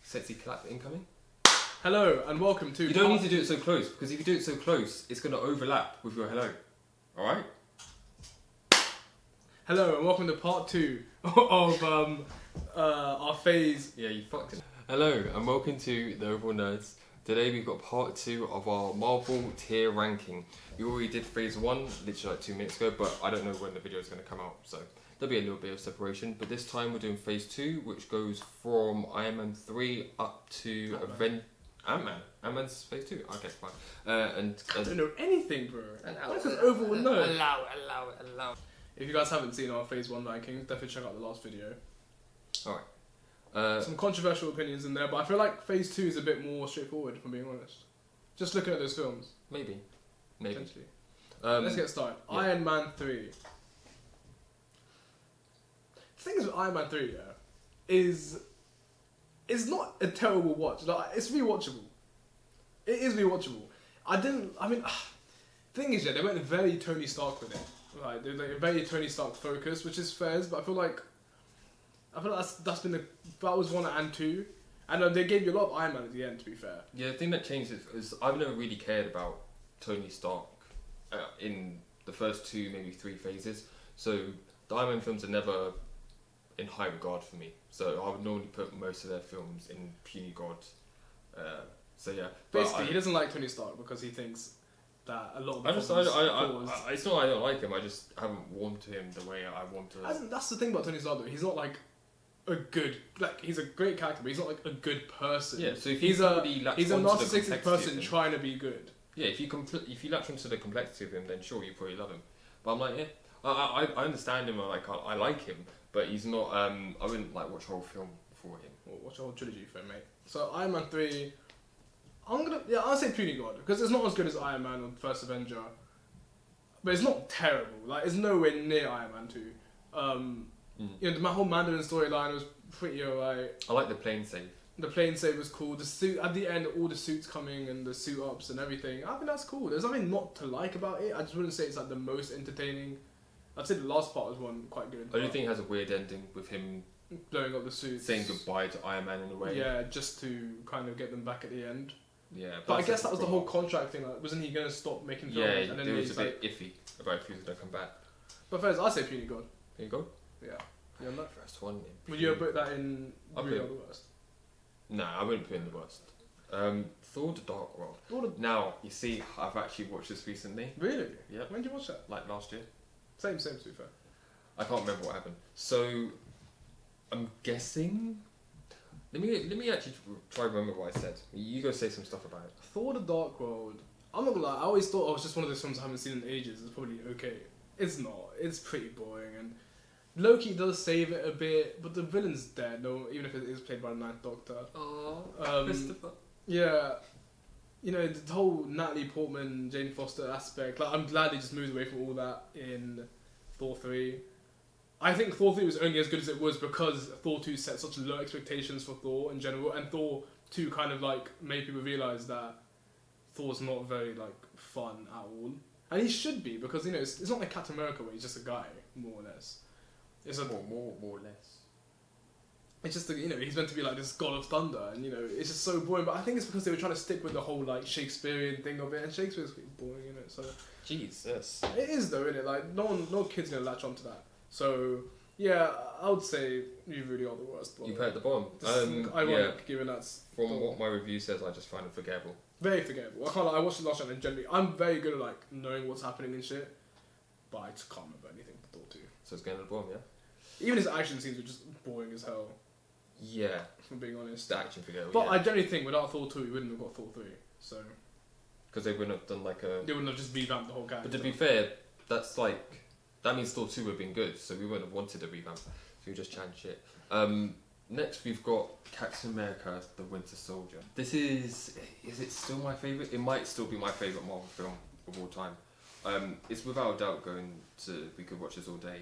Sexy clap incoming. Hello and welcome to. You don't need to do it so close, because if you do it so close, it's going to overlap with your hello. Alright? Hello and welcome to part 2 of our phase. Yeah, you fucked it. Hello and welcome to the Overall Nerds. Today we've got part 2 of our Marvel tier ranking. We already did phase 1 literally like 2 minutes ago, but I don't know when the video is going to come out, so there'll be a little bit of separation. But this time we're doing phase 2, which goes from Iron Man 3 up to Ant-Man. Ant-Man's phase 2? Okay, fine. I don't know anything, bro. That's an overall nerd. Allow. If you guys haven't seen our phase 1 rankings, definitely check out the last video. Alright. Some controversial opinions in there, but I feel like phase 2 is a bit more straightforward, if I'm being honest. Just looking at those films. Maybe. Potentially. Let's get started. Yeah. Iron Man 3. The thing is with Iron Man 3, is it's not a terrible watch. Like, it's rewatchable. It is rewatchable. The thing is, they went very Tony Stark with it. Right, they're like a very Tony Stark focus, which is fair, but I feel like that's been that was 1 and 2, and they gave you a lot of Iron Man at the end. To be fair, yeah, the thing that changed is I've never really cared about Tony Stark in the first 2, maybe 3 phases. So the Iron Man films are never in high regard for me. So I would normally put most of their films in puny god. So yeah, basically, he doesn't like Tony Stark because he thinks that a lot of it's not I don't like him. I just haven't warmed to him the way I want to. That's the thing about Tony Stark, though. He's not like a good, he's a great character, but he's not like a good person. Yeah, so if he's a narcissistic person trying to be good. Yeah, if you latch onto the complexity of him, then sure, you probably love him. But I'm like, yeah, I understand him. I like him, but he's not. I wouldn't like watch a whole film for him. Or watch a whole trilogy for him, mate. So Iron Man 3. I'll say puny god, because it's not as good as Iron Man or First Avenger, but it's not terrible. Like, it's nowhere near Iron Man 2. You know, the whole Mandarin storyline was pretty alright. I like the plane save. The plane save was cool. The suit at the end, all the suits coming and the suit ups and everything. I think that's cool. There's nothing not to like about it. I just wouldn't say it's like the most entertaining. I'd say the last part was one quite good. I do think it has a weird ending with him blowing up the suits, saying goodbye to Iron Man in a way. Yeah, just to kind of get them back at the end. Yeah, but I guess that was the whole contract thing. Like, wasn't he going to stop making films? Yeah, and then it was a bit iffy about if he was going to come back. But first, I say puny god. Puny god? Yeah. You on that? First one. Would you put that in really the worst? No, I wouldn't put it in the worst. Thor: The Dark World. Now, you see, I've actually watched this recently. Really? Yeah. When did you watch that? Like last year. Same, to be fair. I can't remember what happened. So, I'm guessing. Let me actually try to remember what I said. You go say some stuff about it. Thor: The Dark World. I'm not gonna lie. I always thought it was just one of those films I haven't seen in ages. It's probably okay. It's not. It's pretty boring, and Loki does save it a bit, but the villain's dead. No, even if it is played by the Ninth Doctor. Oh, Christopher. Yeah. You know, the whole Natalie Portman, Jane Foster aspect. Like, I'm glad they just moved away from all that in Thor 3. I think Thor 3 was only as good as it was because Thor 2 set such low expectations for Thor in general, and Thor 2 kind of like made people realise that Thor's not very like fun at all. And he should be, because you know it's not like Captain America where he's just a guy, more or less. It's more or less. It's just he's meant to be like this god of thunder, and it's just so boring. But I think it's because they were trying to stick with the whole like Shakespearean thing of it, and Shakespeare's pretty boring, So Jesus. It is though, innit? Like no kid's gonna latch onto that. So, yeah, I would say you really are the worst. You've heard the bomb. Ironic, given that's... From what my review says, I just find it forgettable. Very forgettable. I can't lie, I watched it last night and generally, I'm very good at, like, knowing what's happening and shit, but I just can't remember anything for Thor 2. So it's getting the bomb, yeah? Even his action scenes were just boring as hell. Yeah. If I'm being honest. The action forgettable, But I generally think without Thor 2, we wouldn't have got Thor 3, so... Because they wouldn't have done, like, a... They wouldn't have just revamped the whole character. But to be fair, that's, like... That means Thor 2 would have been good, so we wouldn't have wanted a revamp. So we just chatting shit. Next we've got Captain America: The Winter Soldier. This is it still my favourite? It might still be my favourite Marvel film of all time. It's without a doubt we could watch this all day.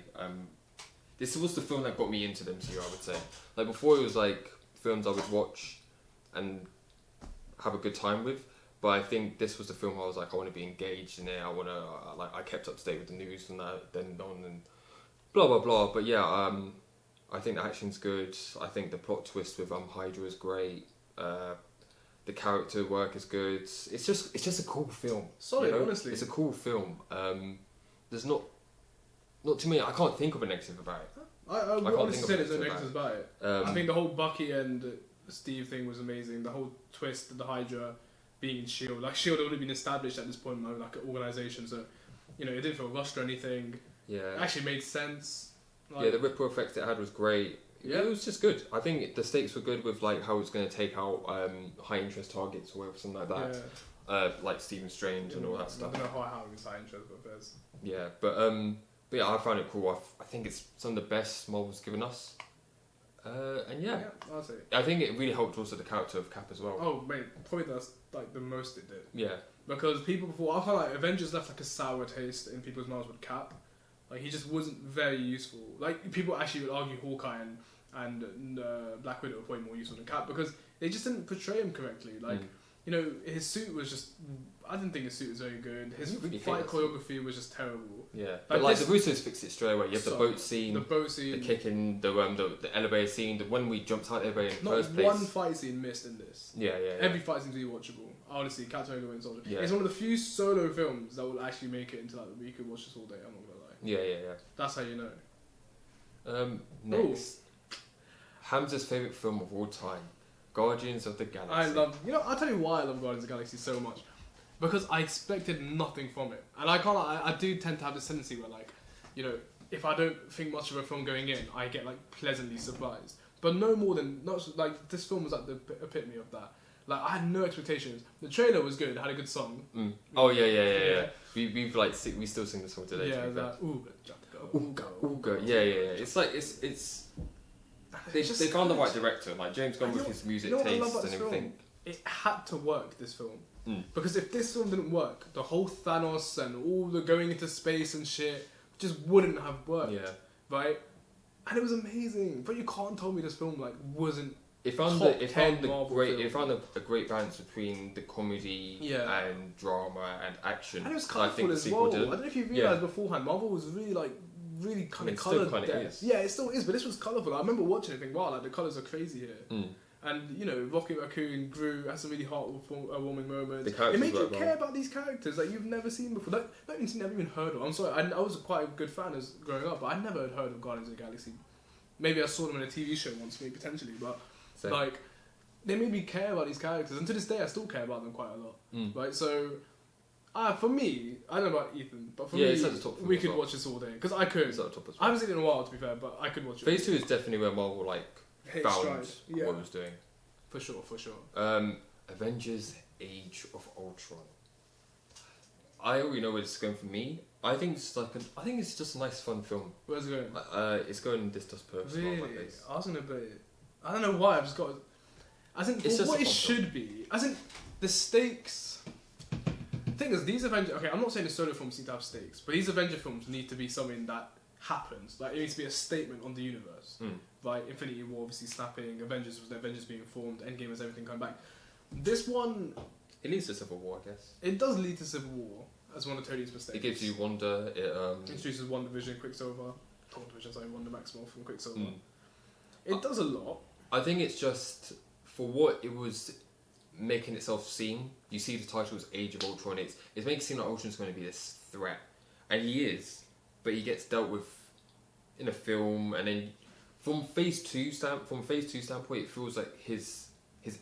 This was the film that got me into the MCU, I would say. Like before it was like films I would watch and have a good time with. But I think this was the film I was like, I want to be engaged in it. I want to I kept up to date with the news from that then on and blah blah blah. But yeah, I think the action's good. I think the plot twist with Hydra is great. The character work is good. It's just a cool film. Solid, honestly. It's a cool film. There's not too many. I can't think of a negative about it. I can't honestly think say of there's no anything negatives about it. I think the whole Bucky and Steve thing was amazing. The whole twist of the Hydra being in Shield, like Shield had already been established at this point, like an organization. So, it didn't feel rushed or anything. Yeah. It actually made sense. Like, the ripple effect it had was great. Yeah. It was just good. I think the stakes were good with like how it's going to take out high interest targets or whatever, something like that. Yeah. Like Stephen Strange and all that stuff. I don't know how it's high interest, but there's. Yeah, but yeah, I found it cool. I think it's some of the best Marvel's given us. And yeah, I'll say. I think it really helped also the character of Cap as well. Oh mate, probably that's like the most it did. Yeah. Because people before, I felt like Avengers left like a sour taste in people's mouths with Cap. Like he just wasn't very useful. Like people actually would argue Hawkeye and Black Widow were probably more useful than Cap because they just didn't portray him correctly. Like his suit was just. I didn't think his suit was very good. His really fight choreography was just terrible. Yeah, but like the Russos fixed it straight away. You have the boat scene, the kicking, the elevator scene, the when we jumped out the elevator in the first place. Not one fight scene missed in this. Yeah. Every fight seems really watchable. Honestly, Captain America and Soldier. Yeah. It's one of the few solo films that will actually make it into like we could watch this all day. I'm not gonna lie. Yeah. That's how you know. Next, Hamza's favorite film of all time, Guardians of the Galaxy. I'll tell you why I love Guardians of the Galaxy so much. Because I expected nothing from it. And I do tend to have this tendency where if I don't think much of a film going in, I get like pleasantly surprised. But this film was like the epitome of that. Like I had no expectations. The trailer was good, it had a good song. Oh yeah. We still sing the song today. Yeah, that Ooga. Yeah. It's like they found the right director, like James Gunn with his music taste and everything. It had to work, this film. Because if this film didn't work, the whole Thanos and all the going into space and shit just wouldn't have worked. Yeah. Right? And it was amazing. But you can't tell me this film wasn't It found a great balance between the comedy and drama and action. And it was colourful as well. I don't know if you realised beforehand, Marvel was really kind of coloured. Yeah, it still is, but this was colourful. I remember watching it and thinking, wow, like the colours are crazy here. And Rocket Raccoon, Groot has some really heartwarming moments. It made you care about these characters that you've never seen before. Not even heard of. I'm sorry, I was quite a good fan as growing up, but I never had heard of Guardians of the Galaxy. Maybe I saw them in a TV show once, maybe potentially, but they made me care about these characters, and to this day I still care about them quite a lot. Right, so for me, I don't know about Ethan, but for me, we could watch this all day because I could. I haven't seen it in a while, to be fair, but I could watch it. Phase 2 is definitely where Marvel found what it was doing. For sure. Avengers Age of Ultron. I already know where this is going for me. I think it's just a nice, fun film. Where's it going? It's going This Does Purpose. Really? I was gonna bet it. I don't know why. I've just got. What it should be. The stakes. The thing is, these Avengers. Okay, I'm not saying the solo films need to have stakes, but these Avenger films need to be something that happens. Like it needs to be a statement on the universe. Right, Infinity War obviously snapping, Avengers was the Avengers being formed, Endgame was everything coming back. This one... It leads to Civil War, I guess. It does lead to Civil War, as one of Tony's mistakes. It gives you Wanda, introduces WandaVision, Quicksilver. Wanda Maximoff from Quicksilver. It does a lot. I think it's just, for what it was making itself seem, you see the title is Age of Ultron, it's making it seem like Ultron's going to be this threat. And he is, but he gets dealt with in a film, and then... From phase 2 standpoint, it feels like his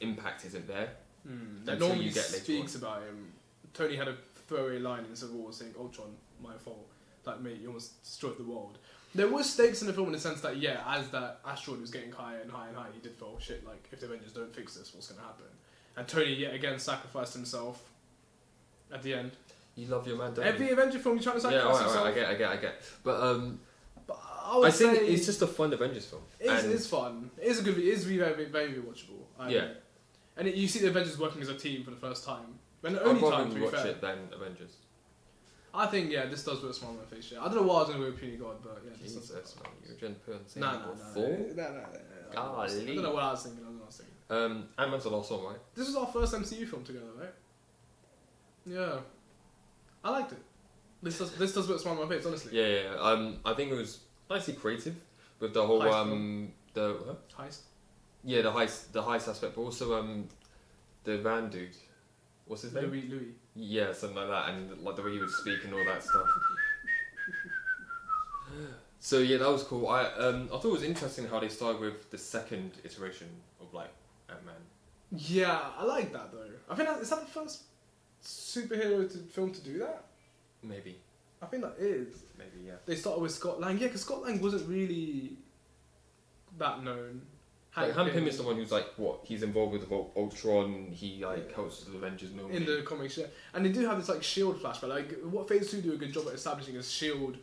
impact isn't there. No one speaks about him. Tony had a throwaway line in Civil War saying, "Ultron, my fault. Like, mate, you almost destroyed the world." There was stakes in the film in the sense that, as that asteroid was getting higher and higher and higher, he did feel shit. Like, if the Avengers don't fix this, what's going to happen? And Tony yet again sacrificed himself at the end. You love your man, don't Every Avenger film, you're trying to sacrifice himself. I get. But I think it's just a fun Avengers film. It's fun. It is very, very rewatchable. And you see the Avengers working as a team for the first time. And the only time, to be fair. I'd rather watch it than Avengers. I think, this does put a smile on my face. I don't know why I was going to go with Puny God, but Jesus, man, you were trying to put on the same No. I don't know what I was thinking. Ant-Man's the last one, right? This was our first MCU film together, right? Yeah. I liked it. This does put a smile on my face, honestly. Yeah. I think it was nicely creative with the whole Heist. Heist? Yeah, the heist aspect, but also the van dude. What's his name? Louis. Yeah, something like that, and like the way he would speak and all that stuff. So yeah, that was cool. I thought it was interesting how they started with the second iteration of like Ant-Man. Yeah, I like that though. I think is that the first superhero film to do that? Maybe. I think that is. Maybe, yeah. They started with Scott Lang. Yeah, because Scott Lang wasn't really that known. Hank Pym is the one who's like, what? He's involved with Ultron. He like helps the Avengers normally. In the comics, yeah. And they do have this like Shield flashback. Like what Phase 2 do a good job at establishing is Shield.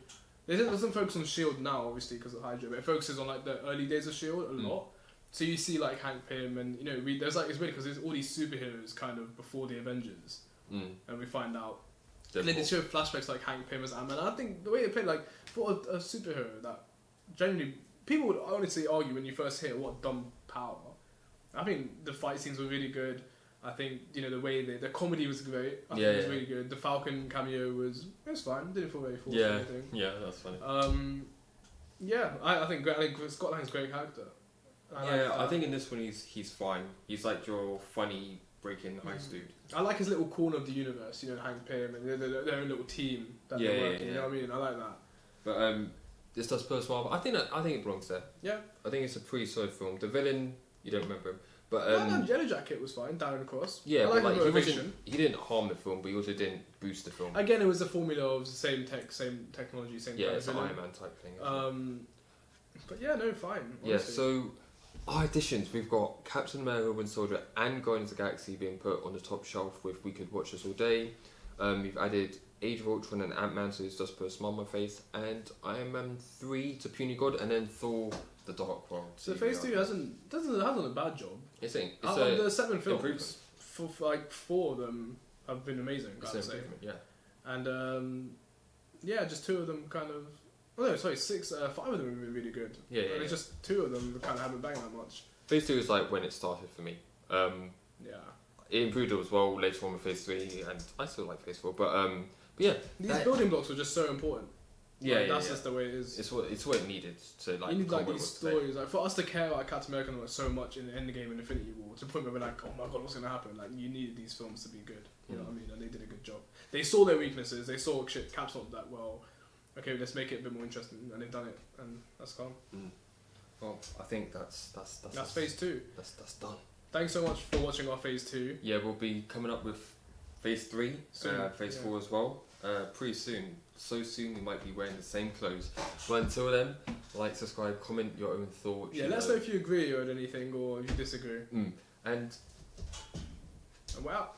It doesn't focus on Shield now, obviously, because of Hydra, but it focuses on like the early days of Shield a lot. So you see like Hank Pym, and you know, there's like it's weird because there's all these superheroes kind of before the Avengers, and we find out. And then they show flashbacks like Hank Pym as Ant-Man. And I think the way they played, like for a superhero that generally people would honestly argue when you first hear what dumb power. I think the fight scenes were really good. I think the way the comedy was great. I think it was really good. The Falcon cameo was fine. Didn't feel very forced or anything. Yeah, that's funny. I think Scott Lang's a great character. I think in this one he's fine. He's like your funny breaking heist dude. I like his little corner of the universe. Hank Pym and their own little team that they're working. You know what I mean? I like that. But this does Post Marvel. I think it belongs there. Yeah. I think it's a pretty solid film. The villain, you don't remember him. But Yellow Jacket was fine. Darren Cross. Yeah, but like he didn't harm the film, but he also didn't boost the film. Again, it was a formula of the same technology, same. Yeah, it's an Iron Man type thing. But yeah, no, fine. Honestly. Yeah, so our additions, we've got Captain America, Winter Soldier, and Guardians of the Galaxy being put on the top shelf with We Could Watch This All Day. We've added Age of Ultron and Ant-Man, so it's just put a smile on my face, and Iron Man 3 to Puny God, and then Thor: The Dark World. So Phase 2 hasn't done a bad job. It's out of the 7 films, for like 4 of them have been amazing. I'd say. Yeah. And just 2 of them kind of. Oh no, sorry, 5 of them have been really good. Yeah. It's just 2 of them kind of haven't banged that much. Phase 2 is like when it started for me. It improved as well later on with Phase 3, and I still like Phase 4. But yeah, these building blocks were just so important. That's just the way it is. It's what it needed to like. You need like these stories, like for us to care about Captain America so much in the Endgame and Infinity War, to the point where we're like, oh my god, what's gonna happen? Like you needed these films to be good. You know what I mean? And they did a good job. They saw their weaknesses. They saw shit. Cap's not that well. Okay, let's make it a bit more interesting, and they've done it, and that's calm. Well, I think that's Phase 2. That's done. Thanks so much for watching our Phase 2. Yeah, we'll be coming up with Phase 3, Phase 4 as well. Pretty soon. So soon we might be wearing the same clothes. But until then, like, subscribe, comment your own thoughts. Yeah, let us know if you agree or anything, or if you disagree. And we're out.